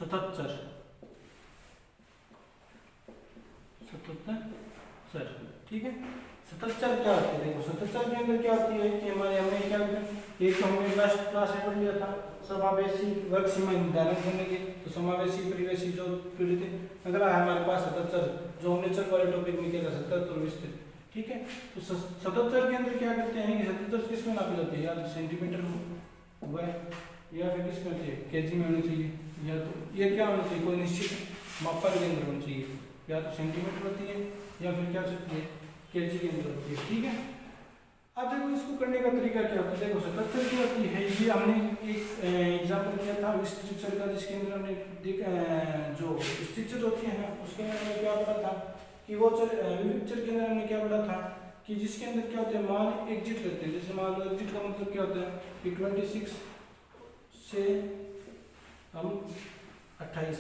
77 ठीक है। 77 क्या होती है, देखो 77 के अंदर क्या होती है कि हमारे हमने क्या एक तो हमने लास्ट क्लास में पढ़ लिया था समावेशी वर्ग सीमा निर्धारण करने के, तो समावेशी परिवेशी जो पीढ़ी थे अगला है हमारे पास 77 जो हमने चल वाले टॉपिक में किया था 77 और विस्तृत, ठीक है। तो 77 के अंदर क्या करते हैं कि 77 किस में नापी जाती है, या तो सेंटीमीटर हुआ है या फिर किस में होती है केजी में होनी चाहिए, या तो ये क्या होना चाहिए कोई निश्चित मापन केंद्र होना चाहिए, या तो सेंटीमीटर होती है या फिर क्या सकती है केजी के अंदर होती है, ठीक है। अब देखो इसको करने का तरीका क्या होता है, देखो 77 क्या होती है, ये हमने एक एग्जांपल किया था विस्तृत चर का जिसके अंदर हमने जो विस्तृत चर होती है ना उसके अंदर हमने क्या पढ़ा था कि वो चर विविध चर के अंदर हमने क्या पढ़ा था कि जिसके अंदर क्या होता है मान एग्जिट करते हैं, जैसे मान लो एग्जिट का मतलब क्या होता है कि 26 से हम 28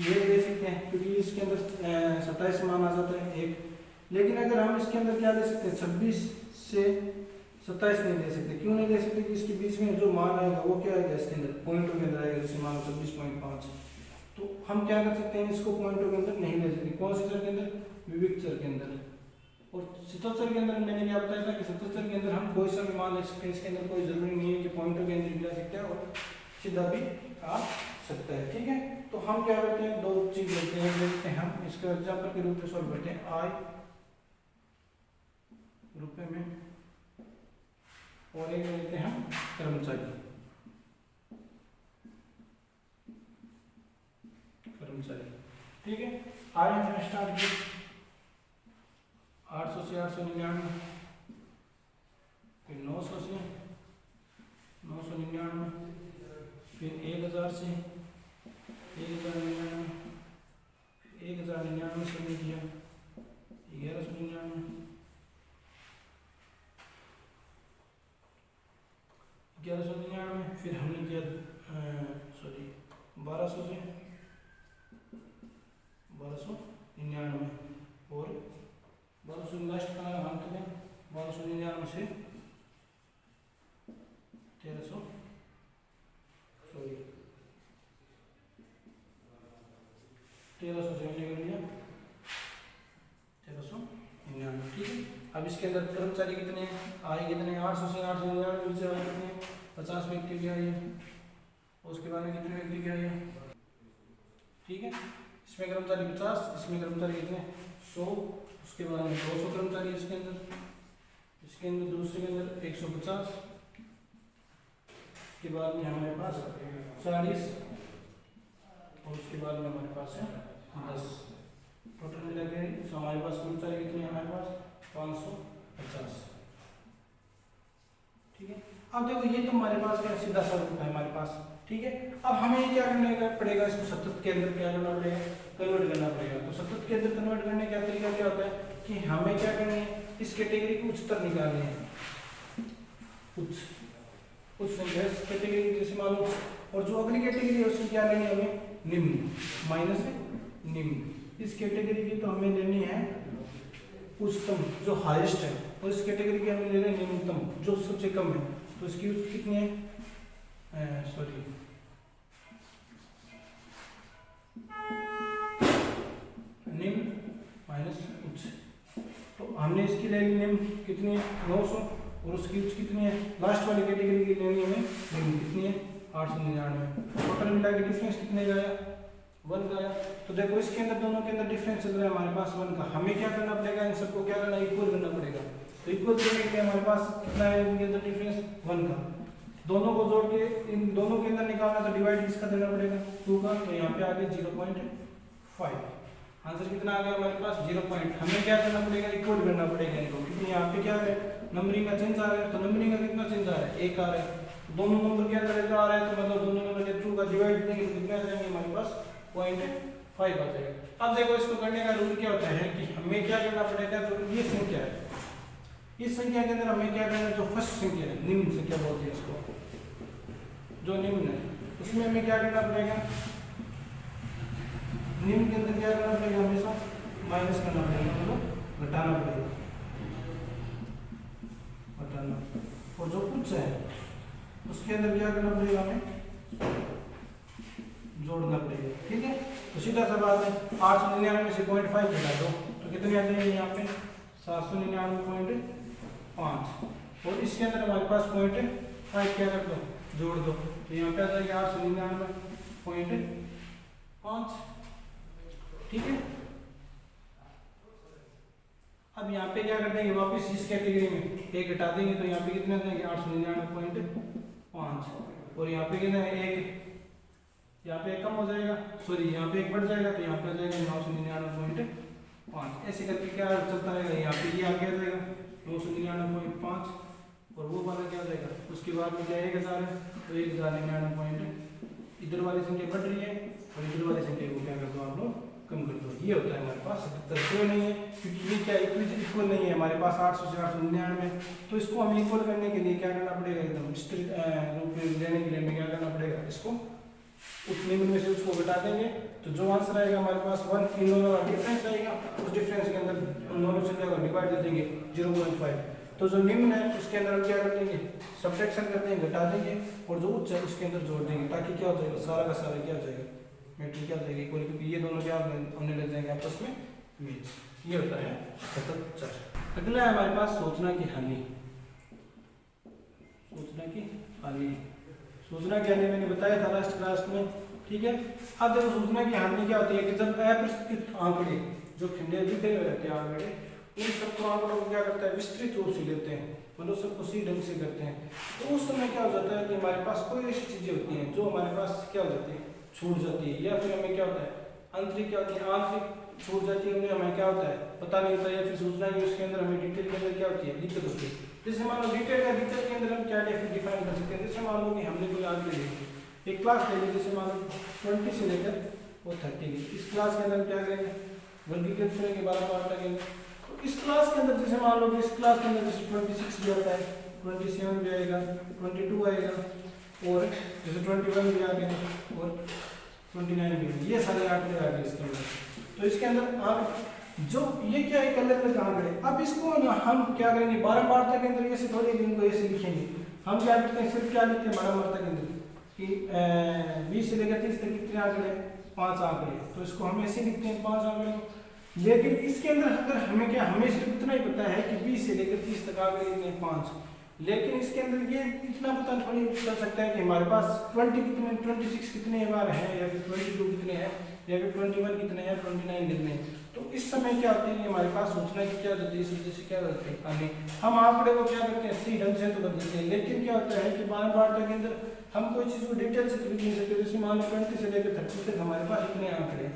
ये दे सकते हैं क्योंकि इसके अंदर 27 मान आ जाता है एक, लेकिन अगर हम इसके अंदर क्या दे सकते हैं 26 से 27 नहीं दे सकते, क्यों नहीं दे सकते कि इसके बीच में जो मान आएगा वो क्या आएगा इसके अंदर पॉइंटों के अंदर आएगा, जैसे मान 26.5, तो हम क्या कर सकते हैं इसको पॉइंटों के अंदर नहीं ले सकते, कौन से चर के अंदर विविध चर के अंदर। और 77 के अंदर मैंने क्या बताया था कि 77 के अंदर हम कोई सा भी मान ले सकते हैं, इसके अंदर कोई जरूरी नहीं है कि पॉइंटों के अंदर भी जा सकते हैं और सीधा भी आ सकता है, ठीक है। तो हम क्या करते हैं दो चीज लेते हैं, देखते हैं हम इसका एग्जांपल के रूप में सॉल्व करते हैं आई रुपए में और एक लेते हैं हम कर्मचारी, ठीक है। आई हमने स्टार्ट किया 800 से 899, फिर 900 से 999, फिर 1000 से 1099, 1099 से हमने किया 1199, 1199, फिर हमने किया 1200 से 1299 और 1200 लास्ट का अंत में 1299 से 1300 से हमने कर लिया 1399, ठीक है। अब इसके अंदर कर्मचारी कितने हैं, आए कितने 800 से 899 से आए कितने 50 व्यक्ति के आए, उसके बाद में कितने व्यक्ति के आए, ठीक है। इसमें कर्मचारी 50, इसमें कर्मचारी कितने 100, उसके बाद में 200 कर्मचारी इसके अंदर दूसरे के अंदर 150, उसके बाद में हमारे पास 40 और उसके बाद में हमारे पास है 10, टोटल मिला के हमारे पास कर्मचारी कितने हैं हमारे पास 550, ठीक है। अब देखो ये तो हमारे पास क्या सीधा सा रूप है हमारे पास, ठीक है। अब हमें क्या करना पड़ेगा, इसको 77 के अंदर क्या करना पड़ेगा कन्वर्ट करना पड़ेगा। तो 77 के अंदर कन्वर्ट करने का तरीका क्या होता है कि हमें क्या करना है इस कैटेगरी की उच्चतर निकालनी है, उच्च संख्या इस कैटेगरी की जैसे मान लो, और जो अगली कैटेगरी है उसकी क्या लेनी है हमें निम्न माइनस निम्न, इस कैटेगरी की तो हमें लेनी है उच्चतम जो हाईएस्ट है, और इस कैटेगरी की हमें लेना है निम्नतम जो सबसे कम है, तो इसकी उच्च कितनी है निम्न माइनस उच्च, तो हमने इसकी ले ली निम्न कितनी है 900 और उसकी उच्च कितनी है लास्ट वाली कैटेगरी की लेनी है निम्न कितनी है 899, टोटल मिला के डिफरेंस कितने का आया 1 का आया। तो देखो इसके अंदर दोनों के अंदर डिफरेंस चल रहा है हमारे पास 1 का, हमें क्या करना पड़ेगा इन सबको क्या करना इक्वल करना पड़ेगा, तो इक्वल करने के लिए हमारे पास कितना है इनके अंदर डिफरेंस 1 का, दोनों को जोड़ के इन दोनों के अंदर निकालना तो डिवाइड किसका देना पड़ेगा 2 का, तो यहाँ पे आ गया 0.5, आंसर कितना आ गया हमारे पास 0. हमें क्या करना पड़ेगा इक्वल करना पड़ेगा इनको, क्योंकि यहाँ पे क्या है नंबरिंग का चेंज आ रहा है, तो नंबरिंग का कितना चेंज आ रहा है 1 आ रहा है, दोनों नंबर के अंदर आ रहा है, तो मतलब दोनों नंबर के 2 का डिवाइड करेंगे तो कितना आ जाएंगे हमारे पास 0.5 आ जाएगा। अब देखो इसको करने का रूल क्या होता है कि हमें क्या करना पड़ेगा, जो ये संख्या है इस संख्या के अंदर हमें क्या करना है, जो फर्स्ट संख्या है निम्न संख्या बोलते हैं इसको, जो निम्न है उसमें हमें क्या करना पड़ेगा, निम्न के अंदर क्या करना पड़ेगा हमेशा माइनस करना पड़ेगा, मतलब घटाना पड़ेगा, और जो उच्च है उसके अंदर क्या करना पड़ेगा हमें जोड़ना पड़ेगा, ठीक है। तो सीधा सा बात है 899 से 0.5 घटा दो तो कितने आ जाएंगे यहाँ पे 799.5 और इसके अंदर हमारे पास 0.5 क्या कर दो जोड़ दो तो यहाँ पे आ जाएगा 899.5, ठीक है। अब यहाँ पे क्या कर देंगे वापस इस कैटेगरी में एक घटा देंगे तो यहाँ पे कितने आ जाएंगे 899.5 और यहाँ पे कितना है एक, यहाँ पे एक कम हो जाएगा, सॉरी यहाँ पे एक बढ़ जाएगा तो यहाँ पे आ जाएगा 999.5। ऐसे करके क्या चलता रहेगा, यहाँ पे ये आगे आ जाएगा 999.5 और वो वाला क्या हो जाएगा, उसके बाद में क्या 1000 है तो 1099. इधर वाली संख्या बढ़ रही है और इधर वाली संख्या को क्या कर दो आप लोग कम कर दो। ये होता है हमारे पास 77 नहीं है क्योंकि ये क्या इक्वल नहीं है हमारे पास 800 से 899, तो इसको हम इक्वल करने के लिए क्या करना पड़ेगा, एकदम विस्तृत रूप में लेने के लिए हमें क्या करना पड़ेगा, इसको उतने में से उसको घटा देंगे तो जो आंसर आएगा हमारे पास 1 इन दोनों का डिफरेंस आएगा, उस डिफरेंस के अंदर उन दोनों संख्या को डिवाइड कर देंगे 0.5। तो जो निम्न है उसके अंदर हम क्या कर देंगे सब्ट्रैक्शन कर देंगे, घटा देंगे और जो उच्च है उसके अंदर जोड़ देंगे ताकि क्या हो जाएगा सारा का सारा क्या हो जाएगा मैट्रिक क्या हो जाएगी इक्वल, क्योंकि ये दोनों क्या होने लग जाएंगे आपस में मैच। ये होता है 77। अगला है हमारे पास सोचना की हानि। सोचना की हानि मैंने बताया था लास्ट क्लास में, ठीक है। अब देखो सूचना की हानि क्या होती है कि जब अप्रस्तुत आंकड़े जो खंडे दिखे हुए रहते हैं आंकड़े इन सबको आंकड़ों को क्या करता है विस्तृत रूप से लेते हैं, मतलब सबको सी ढंग से करते हैं, तो उस समय क्या हो जाता है कि हमारे पास कोई ऐसी चीजें होती हैं जो हमारे पास क्या हो जाती है छूट जाती है, या फिर हमें क्या होता है आंतरिक क्या होती है आंतरिक छूट जाती है, उन्हें हमें क्या होता है पता नहीं होता, या फिर सूचना की उसके अंदर हमें डिटेल के अंदर क्या होती है दिक्कत होती है। जैसे मान लो डिटेल के अंदर हम क्या डिफाइन कर सकते हैं, जैसे मान लो कि हमने कोई आंकड़े लिए एक क्लास ले ली, जैसे मान लो 20 से लेकर वो 30 की, इस क्लास के अंदर क्या करेंगे वर्गीकृत करेंगे 12 पार्ट लगेंगे। तो इस क्लास के अंदर जैसे मान लो कि इस क्लास के अंदर जैसे 26 भी आता है, 27 भी आएगा, 22 आएगा और जैसे 21 भी आ गया और 29 भी, ये सारे आंकड़े आ गए इसके अंदर। तो इसके अंदर आप जो ये क्या है अलग अलग आंकड़े, अब इसको ना हम क्या करेंगे 12 पार्ट के अंदर ऐसे थोड़ी इनको ऐसे लिखेंगे, हम क्या करते हैं सिर्फ क्या लिखते हैं 12 पार्ट के अंदर कि 20 से लेकर 30 तक कितने आंकड़े 5 आंकड़े, तो इसको हम ऐसे लिखते हैं 5 आंकड़े। लेकिन इसके अंदर अगर हमें क्या हमें सिर्फ इतना ही पता है कि 20 से लेकर 30 तक आंकड़े कितने 5, लेकिन इसके अंदर ये इतना पता थोड़ी चल सकता है कि हमारे पास 26 कितने बार है, या फिर 22 कितने हैं, या फिर 21 कितने हैं, 29 कितने हैं। तो इस समय क्या होती है हमारे पास सूचना की क्या होती है, इस वजह से क्या करते हैं हम आंकड़े को क्या करते हैं सही ढंग से तो कर देते हैं, लेकिन क्या होता है कि 12 पार्ट के अंदर हम कोई चीज को डिटेल से लिख नहीं सकते। जैसे मान लो 20 से लेकर 30 तक हमारे पास इतने आंकड़े हैं,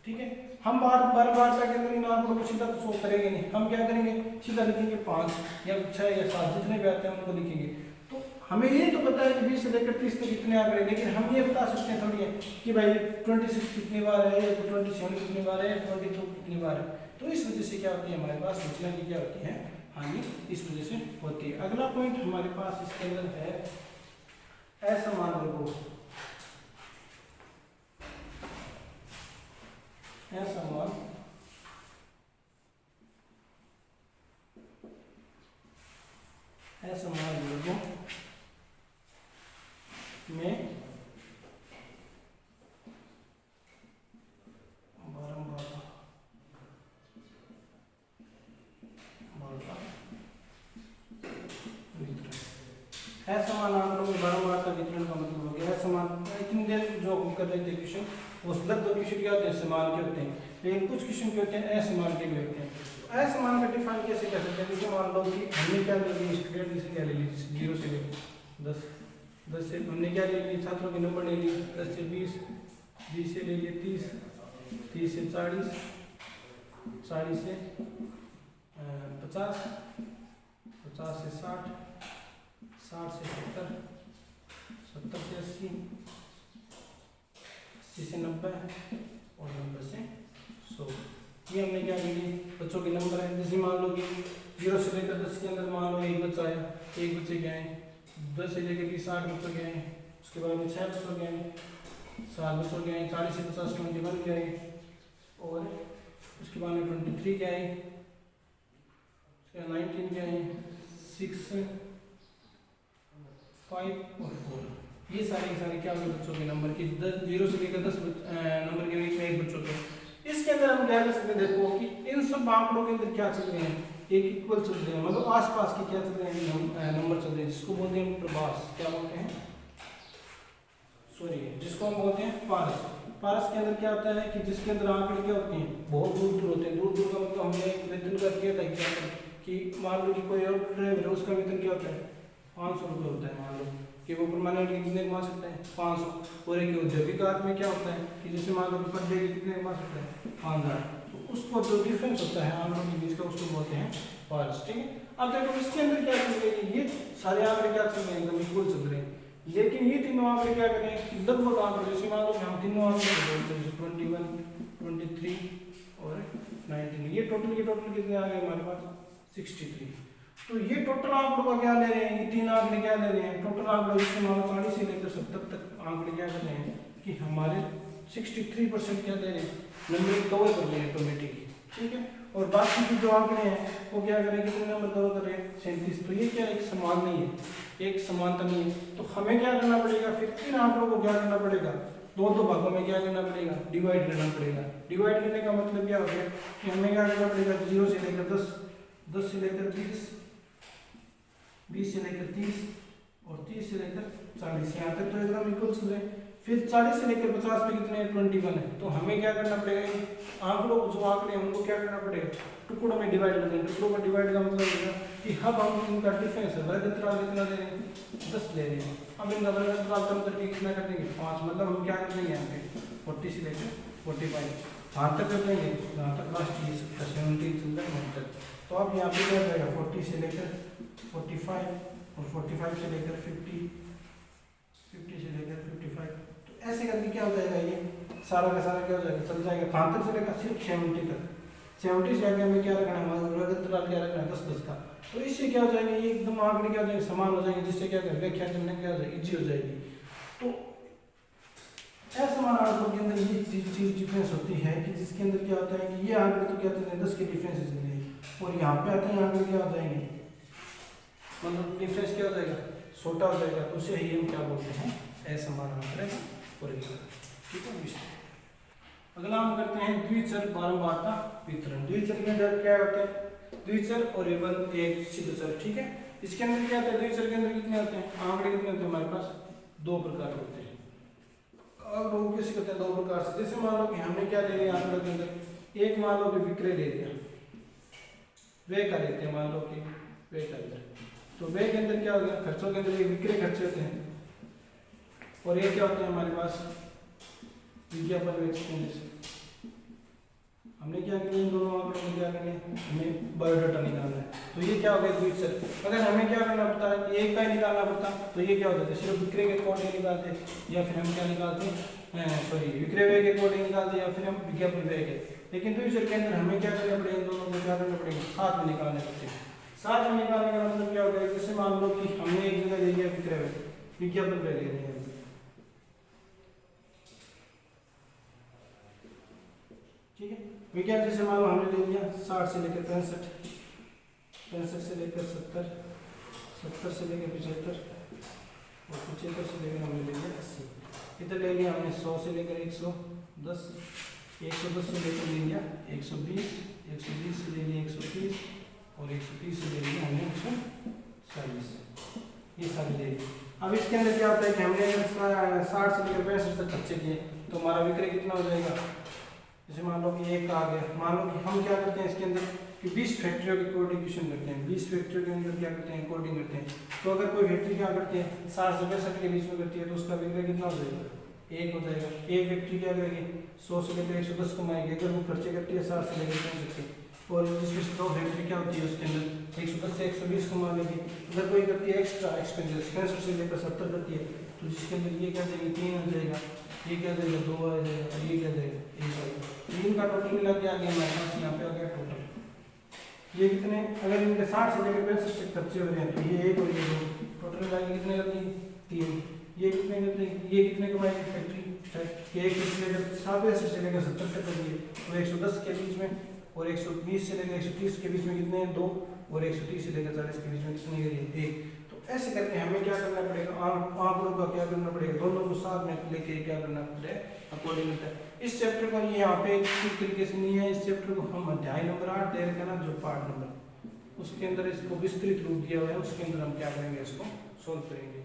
ठीक है। हम बार बार के अंदर इन आंकड़ों को सीधा तो शो करेंगे नहीं, हम क्या करेंगे सीधा लिखेंगे 5 या 6 या 7 जितने भी आते हैं उनको लिखेंगे। तो हमें ये तो पता है कि 20 से लेकर 30 तक कितने आंकड़े, लेकिन हम ये बता सकते हैं थोड़ी है कि भाई 26 कितनी बार है, या 27 कितनी बार है, 22 कितनी बार है। तो इस वजह से क्या होती है हमारे पास सूचना की क्या होती है हानि, इस वजह से होती है। अगला पॉइंट हमारे पास इसके अंदर है असमान वर्गों। असमान वर्गों में असमान आंकड़ों में बारंबार का वितरण का मतलब हो गया असमान। इतनी देर जो हम कर रहे थे क्वेश्चन उस लगभग क्वेश्चन क्या होते हैं समान के होते हैं, लेकिन कुछ क्वेश्चन के होते हैं असमान के भी होते हैं। असमान का डिफाइन कैसे कर सकते हैं, जैसे मान लो कि हमने क्या ले ली स्टूडेंट की संख्या ले ली 0 से लेकर 10 से हमने क्या ले ली छात्रों के नंबर ले लिए 10 से 20 से ले लिए 30 से 40 से 50 से 60 से 70 से 80 से 90 और 90 से 100। ये हमने क्या ले लिए बच्चों के नंबर है। जैसे मान लो कि 0 से लेकर 10 के अंदर मान लो एक बच्चा आया, एक बच्चे के आए, 10 से लेकर 60 बच्चों के आए, उसके बाद में 6 बच्चों के आए, 7 बच्चों के आए, 40 से 50 21 के आए, और उसके बाद में 23 के आए, उसके बाद 19 के आए, 6 5 और 4। ये सारे क्या होंगे बच्चों के नंबर की 0 से लेकर 10 नंबर के बीच में एक बच्चों के। इसके अंदर हम क्या कर सकते हैं, देखो कि इन सब आंकड़ों के अंदर क्या चल रहे हैं, एक इक्वल चल रहे हैं, मतलब आसपास के क्या चल रहे हैं नंबर चल रहे हैं, जिसको बोलते हैं प्रभास, क्या बोलते हैं, सॉरी, जिसको हम बोलते हैं पारस। पारस के अंदर क्या होता है कि जिसके अंदर आंकड़े क्या होते हैं, बहुत दूर दूर होते हैं। दूर दूर का मतलब हमने वेतन का किया था एग्जाम्पल कि मान लो कि कोई और ड्राइवर है, उसका वेतन क्या होता है 500 रुपये होता है। मान लो कि वो परमानेंट कितने कमा सकता है 500, और एक औद्योगिक आदमी क्या होता है कि जैसे मान लो कि पर डे कितने कमा सकता है 5000। तो उसको जो डिफरेंस होता है आंकड़ों के बीच का उसको बोलते हैं पारस। ठीक है, अब देखो इसके अंदर क्या चल रही है, ये सारे आंकड़े क्या चल रहे हैं, एकदम इक्वल चल रहे हैं, लेकिन ये तीनों आंकड़े क्या करें, लगभग आंकड़े, जैसे मान लो हम तीनों आंकड़े 21, 23 और 19, ये टोटल कितने आ गए हमारे पास 63। तो ये टोटल आंकड़ों का क्या ले रहे हैं, ये तीन आंकड़े क्या ले रहे हैं, टोटल आंकड़े जिससे मान लो 40 से लेकर 70 तक आंकड़े क्या कर रहे हैं कि हमारे 63% क्या दे रहे हैं, नंबर कवर कर रहे हैं ऑटोमेटिकली। ठीक है, और बाकी के जो आंकड़े हैं वो क्या करें, कितने नंबर कवर कर रहे हैं 37। तो ये क्या एक समान नहीं है, एक समानता नहीं है। तो हमें क्या करना पड़ेगा, फिर इन आंकड़ों को क्या करना पड़ेगा, दो भागों में क्या करना पड़ेगा, डिवाइड करना पड़ेगा। डिवाइड करने का मतलब क्या हो गया कि हमें क्या करना पड़ेगा, 0 से लेकर 10, 10 से लेकर 20, 20 से लेकर 30 और 30 से लेकर 40, यहाँ तक तो एकदम इक्वल चल रहे हैं। फिर 40 से लेकर 50 में कितने 21 है। तो हमें क्या करना पड़ेगा, आंकड़ों जो आंकड़े हैं उनको क्या करना पड़ेगा, टुकड़ों में डिवाइड कर देंगे। टुकड़ों में डिवाइड का मतलब होगा कि अब हम इनका डिफरेंस है, वर्ग अंतराल कितना ले रहे हैं 10 ले रहे हैं। अब इनका वर्ग अंतराल कम करके कितना कर देंगे 5, मतलब हम क्या कर देंगे यहाँ पे 40 से लेकर 45 वहाँ तक कर देंगे, यहाँ तक लास्ट 17 चल रहा है तक। तो अब यहाँ पे क्या हो जाएगा 40 से लेकर 45 और 45 से लेकर 50, 50 से लेकर 55। तो ऐसे करके क्या हो जाएगा, ये सारा का सारा क्या हो जाएगा, चल जाएगा कहाँ तक चलेगा, सिर्फ 70 तक। 70 से आगे हमें क्या रखना है, वर्ग अंतराल क्या रखना है 10 का। तो इससे क्या हो जाएगा, ये एकदम आंकड़े क्या हो जाएंगे, समान हो जाएंगे, जिससे क्या करें व्याख्या करने क्या हो जाएगी, इजी हो जाएगी। तो असमान आंकड़ों के अंदर ये चीज डिफरेंस होती है कि जिसके अंदर क्या होता है कि ये आंकड़े तो क्या चल रहे हैं 10 के डिफरेंस चल रहे हैं, और यहाँ पे आते हैं आंकड़े क्या हो जाएंगे, मतलब डिफरेंस क्या हो जाएगा, छोटा हो जाएगा। तो उसे ही हम क्या बोलते हैं, असमान आंकड़े। ठीक है, अगला हम करते हैं द्विचर बारंबारता वितरण। द्विचर के अंदर क्या होते हैं, द्विचर और एवं एक सिद्ध चर। ठीक है, इसके अंदर क्या होता है, द्विचर के अंदर कितने होते हैं, आंकड़े कितने होते हैं हमारे पास, दो प्रकार होते हैं। अब लोग कैसे करते हैं, दो प्रकार से। जैसे मान लो कि हमने क्या ले लिया आंकड़े के अंदर, एक मान लो कि विक्रय ले लिया, व्यय का लेते हैं, मान लो कि व्यय का अंदर, तो व्यय के अंदर क्या हो गया, खर्चों के अंदर विक्रय खर्चे होते हैं, और ये क्या होते हैं हमारे पास विज्ञापन एक्सपेंडिचर। हमने क्या किया, इन दोनों आंकड़ों में क्या करना है, हमें बायोडाटा निकालना है। तो ये क्या हो गया द्विचर। अगर हमें क्या करना पड़ता है, एक का ही निकालना पड़ता तो ये क्या होता है, सिर्फ विक्रय के अकॉर्डिंग निकालते, या फिर हम क्या निकालते हैं, सॉरी विक्रय व्यय के अकॉर्डिंग निकालते, या फिर हम विज्ञापन व्यय के। लेकिन द्विचर के अंदर हमें क्या करना पड़ेगा, इन दोनों को क्या करना पड़ेगा, साथ में निकालने पड़ते हैं। साथ में निकालने का मतलब क्या होता है, जैसे मान लो कि हमने एक जगह ले लिया विक्रय व्यय, विज्ञापन व्यय ले लिया, ठीक है। विज्ञान जैसे मान लो हमने ले लिया 60 से लेकर 65, 65 से लेकर 70, 70 से लेकर 75 और 75 से लेकर हमने ले लिया 80। इधर ले लिया हमने 100 से लेकर 110, 110 से लेकर ले लिया 120, 120 से ले लिया 130 और 130 से ले लिया हमने 140। ये सारे ले लिए। अब इसके अंदर क्या होता है कि हमने 60 से लेकर 65 तक खर्चे किए, तो हमारा विक्रय कितना हो जाएगा, जैसे मान लो कि एक आ गया, मान लो कि हम क्या करते हैं इसके अंदर कि 20 फैक्ट्रियों की कोऑर्डिनेशन करते हैं, 20 फैक्ट्रियों के अंदर क्या करते हैं, कोडिंग करते हैं। तो अगर कोई फैक्ट्री क्या करती है 60 से 65 के बीच में करती है, तो उसका विक्रय कितना हो जाएगा, एक हो जाएगा। एक फैक्ट्री क्या करेगी 100 से लेकर 110 कमाएगी, अगर वो खर्चे करती है 60 से लेकर 65, और जिसमें 100 फैक्ट्री क्या होती है उसके अंदर 110 से 120 कमा लेगी। अगर कोई करती है एक्स्ट्रा एक्सपेंडिचर 65 से लेकर 70 करती है, तो जिसके अंदर ये क्या जाएगी 3 हो जाएगा, ये क्या जाएगा 2 आ जाएगा, और ये क्या जाएगा 1 आएगा। 3 का टोटल मिला के आ गया हमारे पास, यहाँ पे आ गया टोटल ये कितने, अगर इनके 60 से लेकर 65 तक खर्चे हो रहे हैं, तो ये 1 और ये 2 टोटल मिला के कितने कर देंगे 3। ये कितने करते हैं, ये कितने कमाएगी फैक्ट्री, एक लेकर 65 से लेकर 70 तक कर दिए, तो 110 के बीच में, और 120 से लेकर 130 के बीच में कितने हैं 2, और 130 से लेकर 40 के बीच में कितने करिए 1। तो ऐसे करके हमें क्या करना पड़ेगा, आंकड़ों का क्या करना पड़ेगा, दोनों को साथ में लेके क्या करना पड़ेगा अकॉर्डिंग होता है। इस चैप्टर का ये यहाँ पे किस तरीके से नहीं है, इस चैप्टर को हम अध्याय नंबर 8 तैयार करना जो पार्ट नंबर उसके अंदर इसको विस्तृत रूप दिया हुआ है, उसके अंदर हम क्या करेंगे, इसको सोल्व करेंगे।